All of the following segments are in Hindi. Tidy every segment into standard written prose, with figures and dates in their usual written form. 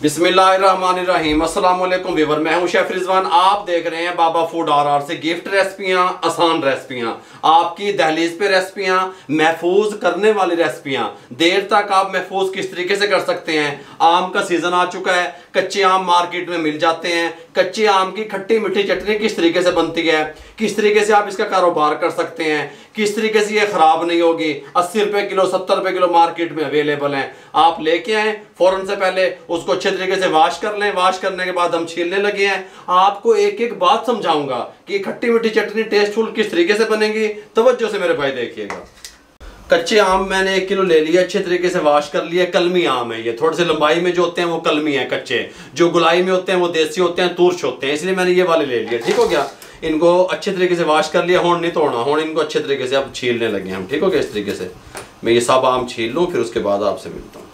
बिस्मिल्लाहिर्रहमानिर्रहीम। अस्सलाम वालेकुम व्यूअर, मैं हूं शेफ रिजवान। आप देख रहे हैं बाबा फूड RR से गिफ्ट रेसिपियां, आसान रेसिपियां, आपकी दहलीज पे रेसिपियां, महफूज करने वाली रेसिपियां। देर तक आप महफूज किस तरीके से कर सकते हैं। आम का सीजन आ चुका है, कच्चे आम मार्केट में मिल जाते हैं। कच्चे आम की खट्टी मीठी चटनी किस तरीके से बनती है, किस तरीके से आप इसका कारोबार कर सकते हैं, किस तरीके से ये खराब नहीं होगी। 80 रुपए किलो, 70 रुपए किलो मार्केट में अवेलेबल हैं। आप लेके आए, फौरन से पहले उसको अच्छे तरीके से वॉश कर लें। वॉश करने के बाद हम छीलने लगे हैं। आपको एक एक बात समझाऊंगा कि खट्टी मीठी चटनी टेस्टफुल किस तरीके से बनेगी। तवज्जो से मेरे भाई देखिएगा। कच्चे आम मैंने 1 किलो ले लिया, अच्छे तरीके से वॉश कर लिया। कलमी आम है ये, थोड़े से लंबाई में जो होते हैं वो कलमी है कच्चे, जो गुलाई में होते हैं वो देसी होते हैं, तुर्श होते हैं, इसलिए मैंने ये वाले ले लिए। ठीक हो गया। इनको अच्छे तरीके से वॉश कर लिया। होंड नहीं तोड़ना, होंड इनको अच्छे तरीके से अब छीलने लगे हम। ठीक हो गया। इस तरीके से मैं ये सब आम छील लूँ, फिर उसके बाद आपसे मिलता हूँ।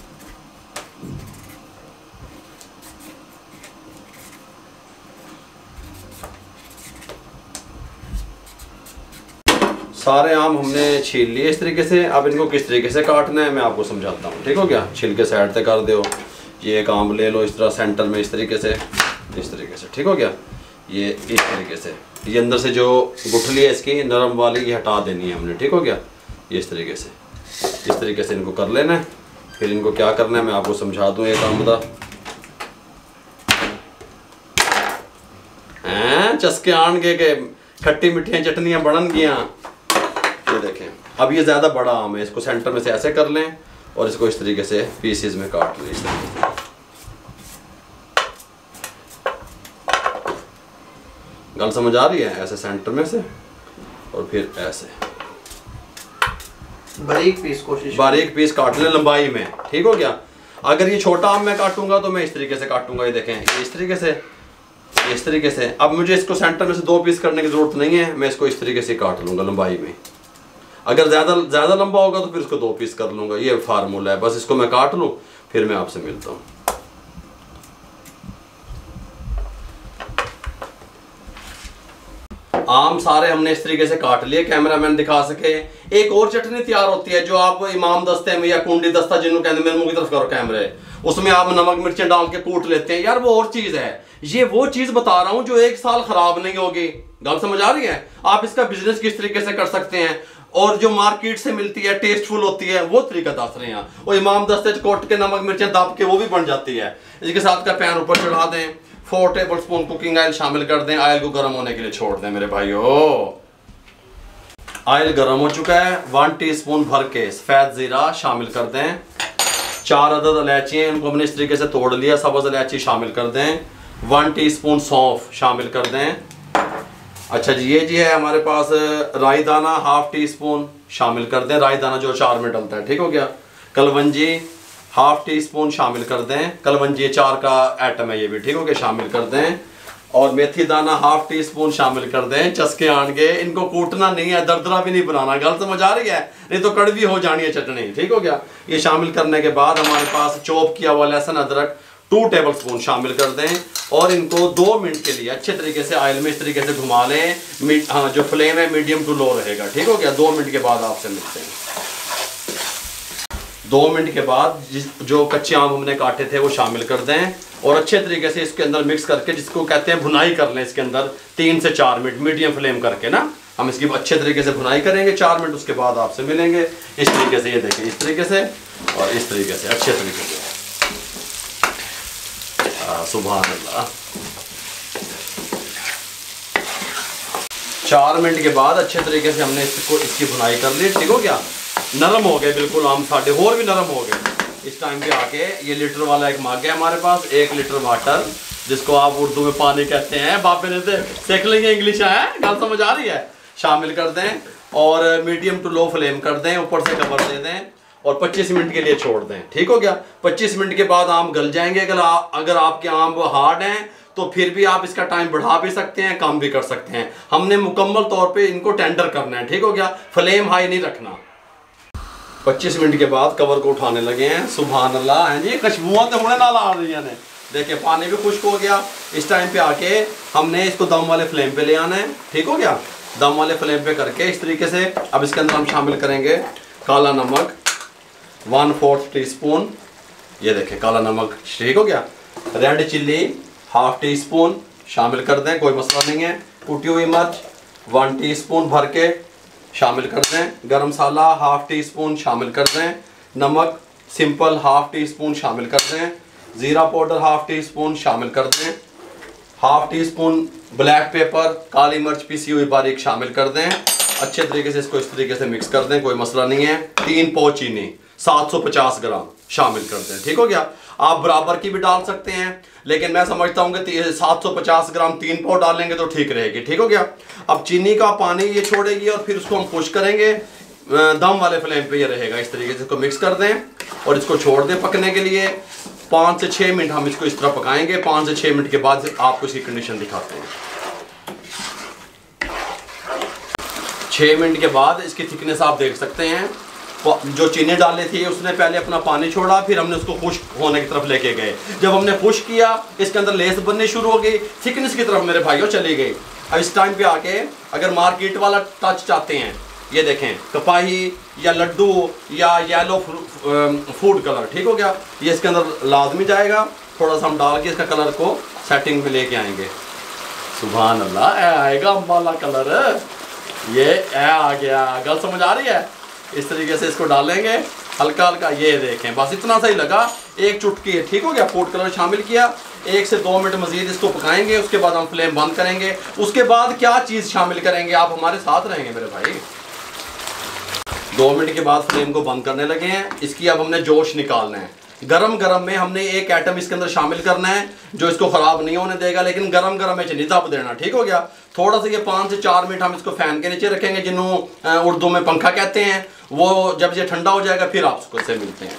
सारे आम हमने छील लिए इस तरीके से। अब इनको किस तरीके से काटना है मैं आपको समझाता हूँ। ठीक हो गया। छिलके साइड से कर दो। ये एक आम ले लो इस तरह सेंटर में, इस तरीके से, इस तरीके से। ठीक हो गया। ये इस तरीके से, ये अंदर से जो गुठली है इसकी नरम वाली, ये हटा देनी है हमने। ठीक हो गया। ये इस तरीके से, इस तरीके से इनको कर लेना है। फिर इनको क्या करना है मैं आपको समझा दूँ। एक आम बता चस्के आन के खट्टी मिठियाँ चटनियाँ बनन गया। ये देखें, अब ये ज़्यादा बड़ा आम है, इसको सेंटर में से ऐसे कर लें और इसको इस तरीके से पीसेस में काट लें। इस तरीके से गल समझ आ रही है। ऐसे सेंटर में से और फिर ऐसे बारीक पीस काट लें लंबाई में। ठीक हो गया। अगर ये छोटा आम मैं काटूंगा तो मैं इस तरीके से काटूंगा। ये देखें, इस तरीके से, इस तरीके से। अब मुझे इसको सेंटर में से 2 पीस करने की जरूरत नहीं है, मैं इसको इस तरीके से काट लूंगा लंबाई में। अगर ज़्यादा लंबा होगा तो फिर इसको 2 पीस कर लूंगा। ये फार्मूला है, बस इसको मैं काट लूँ फिर मैं आपसे मिलता हूँ। आम सारे हमने इस तरीके से काट लिए, कैमरामैन दिखा सके। एक और चटनी तैयार होती है जो आप इमाम दस्ते में या कुंडी दस्ता जिन्होंने कहते हैं, मेरे मुंह की तरफ करो कैमरे, उसमें आप नमक मिर्चें डाल के कूट लेते हैं। यार वो और चीज है, ये वो चीज बता रहा हूं जो 1 साल खराब नहीं होगी। गल समझ आ रही है। आप इसका बिजनेस किस तरीके से कर सकते हैं और जो मार्केट से मिलती है टेस्टफुल होती है वो तरीका दस रहे हैं। और इमाम दस्ते कोट के नमक मिर्चें दाब के वो भी बन जाती है। इसके साथ का पैन ऊपर चढ़ा दें, 4 टेबल स्पून कुकिंग ऑयल शामिल कर दें। ऑयल को गर्म होने के लिए छोड़ दें मेरे भाइयों। ऑयल गर्म हो चुका है। 1 टीस्पून भर के सफेद जीरा शामिल कर दें। 4 अदद इलायची हैं, इनको हमने इस तरीके से तोड़ लिया, सब्ज इलायची शामिल कर दें। 1 टीस्पून सौंफ शामिल कर दें। अच्छा जी, ये जी है हमारे पास राई दाना 1/2 टीस्पून शामिल कर दें। राई दाना जो अचार में डलता है। ठीक हो गया। कलवंजी 1/2 टीस्पून शामिल कर दें। कलवंजी अचार का आइटम है ये भी। ठीक हो गया, शामिल कर दें। और मेथी दाना 1/2 टीस्पून शामिल कर दें। चस्के आन के, इनको कूटना नहीं है, दरदरा भी नहीं बनाना। गल समझ आ रही है, नहीं तो कड़वी हो जानी है चटनी। ठीक हो गया। ये शामिल करने के बाद हमारे पास चॉप किया हुआ लहसुन अदरक 2 टेबल स्पून शामिल कर दें। और इनको 2 मिनट के लिए अच्छे तरीके से ऑयल में इस तरीके से घुमा लें। हाँ, जो फ्लेम है मीडियम टू लो रहेगा। ठीक हो गया। 2 मिनट के बाद आपसे मिलते हैं। 2 मिनट के बाद जो कच्चे आम हमने काटे थे वो शामिल कर दें और अच्छे तरीके से इसके अंदर मिक्स करके, जिसको कहते हैं भुनाई कर लें इसके अंदर 3 से 4 मिनट मीडियम फ्लेम करके ना। हम इसकी अच्छे तरीके से भुनाई करेंगे 4 मिनट, उसके बाद आपसे मिलेंगे। इस तरीके से, ये देखिए, इस तरीके से और इस तरीके से अच्छे तरीके से। सुभान अल्लाह। 4 मिनट के बाद अच्छे तरीके से हमने इसकी भुनाई कर ली। ठीक हो गया। नरम हो गए बिल्कुल आम साढ़े, और भी नरम हो गए। इस टाइम पे आके ये लीटर वाला एक मग है हमारे पास, 1 लीटर वाटर, जिसको आप उर्दू में पानी कहते हैं। बापे ने तो सीख लेंगे इंग्लिश है, गल समझ आ रही है। शामिल कर दें और मीडियम टू लो फ्लेम कर दें, ऊपर से कवर दे दें और 25 मिनट के लिए छोड़ दें। ठीक हो गया। 25 मिनट के बाद आम गल जाएंगे। अगर आपके आम हार्ड हैं तो फिर भी आप इसका टाइम बढ़ा भी सकते हैं, कम भी कर सकते हैं। हमने मुकम्मल तौर पे इनको टेंडर करना है। ठीक हो गया। फ्लेम हाई नहीं रखना। 25 मिनट के बाद कवर को उठाने लगे हैं। सुभान अल्लाह है जी, खुशबुआं तो होने नाल आ रही हैं। देखिए पानी भी खुश्क हो गया। इस टाइम पे आके हमने इसको दम वाले फ्लेम पे ले आना है। ठीक हो गया। दम वाले फ्लेम पे करके इस तरीके से अब इसके अंदर हम शामिल करेंगे काला नमक 1/4 टीस्पून। ये देखें काला नमक। ठीक हो गया। Red chilli half tea spoon शामिल कर दें, कोई मसला नहीं है। कुटी हुई मिर्च 1 टीस्पून भर के शामिल कर दें। गरम मसाला हाफ टी स्पून शामिल कर दें। नमक सिंपल हाफ टी स्पून शामिल कर दें। ज़ीरा पाउडर हाफ टी स्पून शामिल कर दें। Half teaspoon black pepper काली मिर्च पिसी हुई बारीक शामिल कर दें। अच्छे तरीके से इसको इस तरीके से मिक्स कर दें, कोई मसला नहीं है। 3 पाव चीनी 750 ग्राम शामिल कर दें, ठीक हो गया। आप बराबर की भी डाल सकते हैं, लेकिन मैं समझता हूँ कि 750 ग्राम 3 पाव डालेंगे तो ठीक रहेगी, ठीक हो गया। अब चीनी का पानी ये छोड़ेगी और फिर उसको हम पुश करेंगे, दम वाले फ्लेम पे ये रहेगा। इस तरीके से इसको मिक्स कर दें और इसको छोड़ दें पकने के लिए। 5 से 6 मिनट हम इसको इस तरह पकाएंगे। 5 से 6 मिनट के बाद आपको इसकी कंडीशन दिखाते हैं। 6 मिनट के बाद इसकी थिकनेस आप देख सकते हैं। जो चीनी डाले थी उसने पहले अपना पानी छोड़ा, फिर हमने उसको खुश्क होने की तरफ लेके गए। जब हमने खुश्क किया इसके अंदर लेस बननी शुरू हो गई, थिकनेस की तरफ मेरे भाइयों चली गई। अब इस टाइम पे आके अगर मार्केट वाला टच चाहते हैं, ये देखें कपाही या लड्डू या येलो फूड कलर, ठीक हो गया, ये इसके अंदर लाजमी जाएगा। थोड़ा सा हम डाल के इसका कलर को सेटिंग पे लेके आएंगे। सुभान अल्लाह, आएगा अम्बाला कलर, ये आ गया। गल समझ आ रही है? इस तरीके से इसको डालेंगे हल्का हल्का, ये देखें बस इतना सा ही लगा, एक चुटकी है, ठीक हो गया। फूड कलर शामिल किया। 1 से 2 मिनट मजीद इसको पकाएंगे, उसके बाद हम फ्लेम बंद करेंगे। उसके बाद क्या चीज़ शामिल करेंगे, आप हमारे साथ रहेंगे मेरे भाई। 2 मिनट के बाद फ्लेम को बंद करने लगे हैं। इसकी अब हमने जोश निकालना है। गरम गरम में हमने एक आइटम इसके अंदर शामिल करना है जो इसको ख़राब नहीं होने देगा, लेकिन गरम गरम में नहीं दब देना, ठीक हो गया। थोड़ा सा ये 5 से 4 मिनट हम इसको फ़ैन के नीचे रखेंगे, जिन्हों उर्दू में पंखा कहते हैं। वो जब ये ठंडा हो जाएगा फिर आप उसको से मिलते हैं।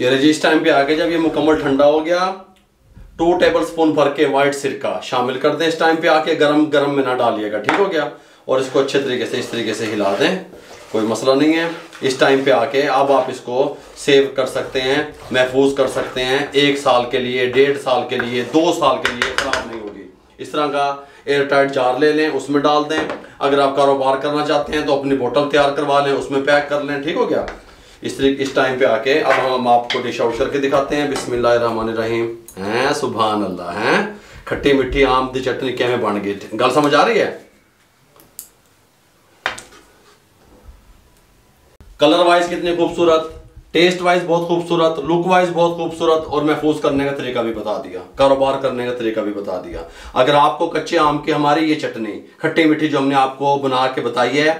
ये रजिस टाइम पे आके जब ये मुकम्मल ठंडा हो गया, 2 टेबल स्पून भर के वाइट सिरका शामिल कर दें। इस टाइम पे आके गरम गरम में ना डालिएगा, ठीक हो गया। और इसको अच्छे तरीके से इस तरीके से हिला दें, कोई मसला नहीं है। इस टाइम पे आके अब आप इसको सेव कर सकते हैं, महफूज कर सकते हैं 1 साल के लिए, 1.5 साल के लिए, 2 साल के लिए, खराब नहीं होगी। इस तरह का एयर टाइट जार ले लें, उसमें डाल दें। अगर आप कारोबार करना चाहते हैं तो अपनी बोतल तैयार करवा लें, उसमें पैक कर लें, ठीक हो गया। इस टाइम पे आके अब हम आपको डिश आउट करके दिखाते हैं। बिस्मिल्लाहिर्रहमानिर्रहीम। हैं सुभान अल्लाह, हैं खट्टी मिट्टी आम दी चटनी कैसे बन गई। गल समझ आ रही है? कलर वाइज कितनी खूबसूरत, टेस्ट वाइज बहुत खूबसूरत, लुक वाइज बहुत खूबसूरत, और महफूज करने का तरीका भी बता दिया, कारोबार करने का तरीका भी बता दिया। अगर आपको कच्चे आम की हमारी ये चटनी खट्टी मीठी जो हमने आपको बना के बताई है,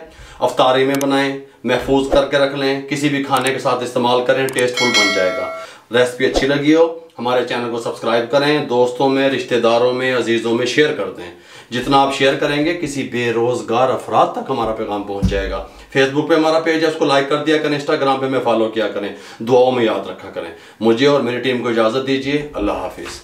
अफ्तारी में बनाएं, महफूज करके रख लें, किसी भी खाने के साथ इस्तेमाल करें, टेस्टफुल बन जाएगा। रेसिपी अच्छी लगी हो हमारे चैनल को सब्सक्राइब करें, दोस्तों में, रिश्तेदारों में, अजीज़ों में शेयर कर दें। जितना आप शेयर करेंगे किसी बेरोज़गार अफराद तक हमारा पैगाम पहुंच जाएगा। फेसबुक पे हमारा पेज है, उसको लाइक कर दिया करें, इंस्टाग्राम पे मैं फॉलो किया करें, दुआओं में याद रखा करें। मुझे और मेरी टीम को इजाज़त दीजिए। अल्लाह हाफिज़।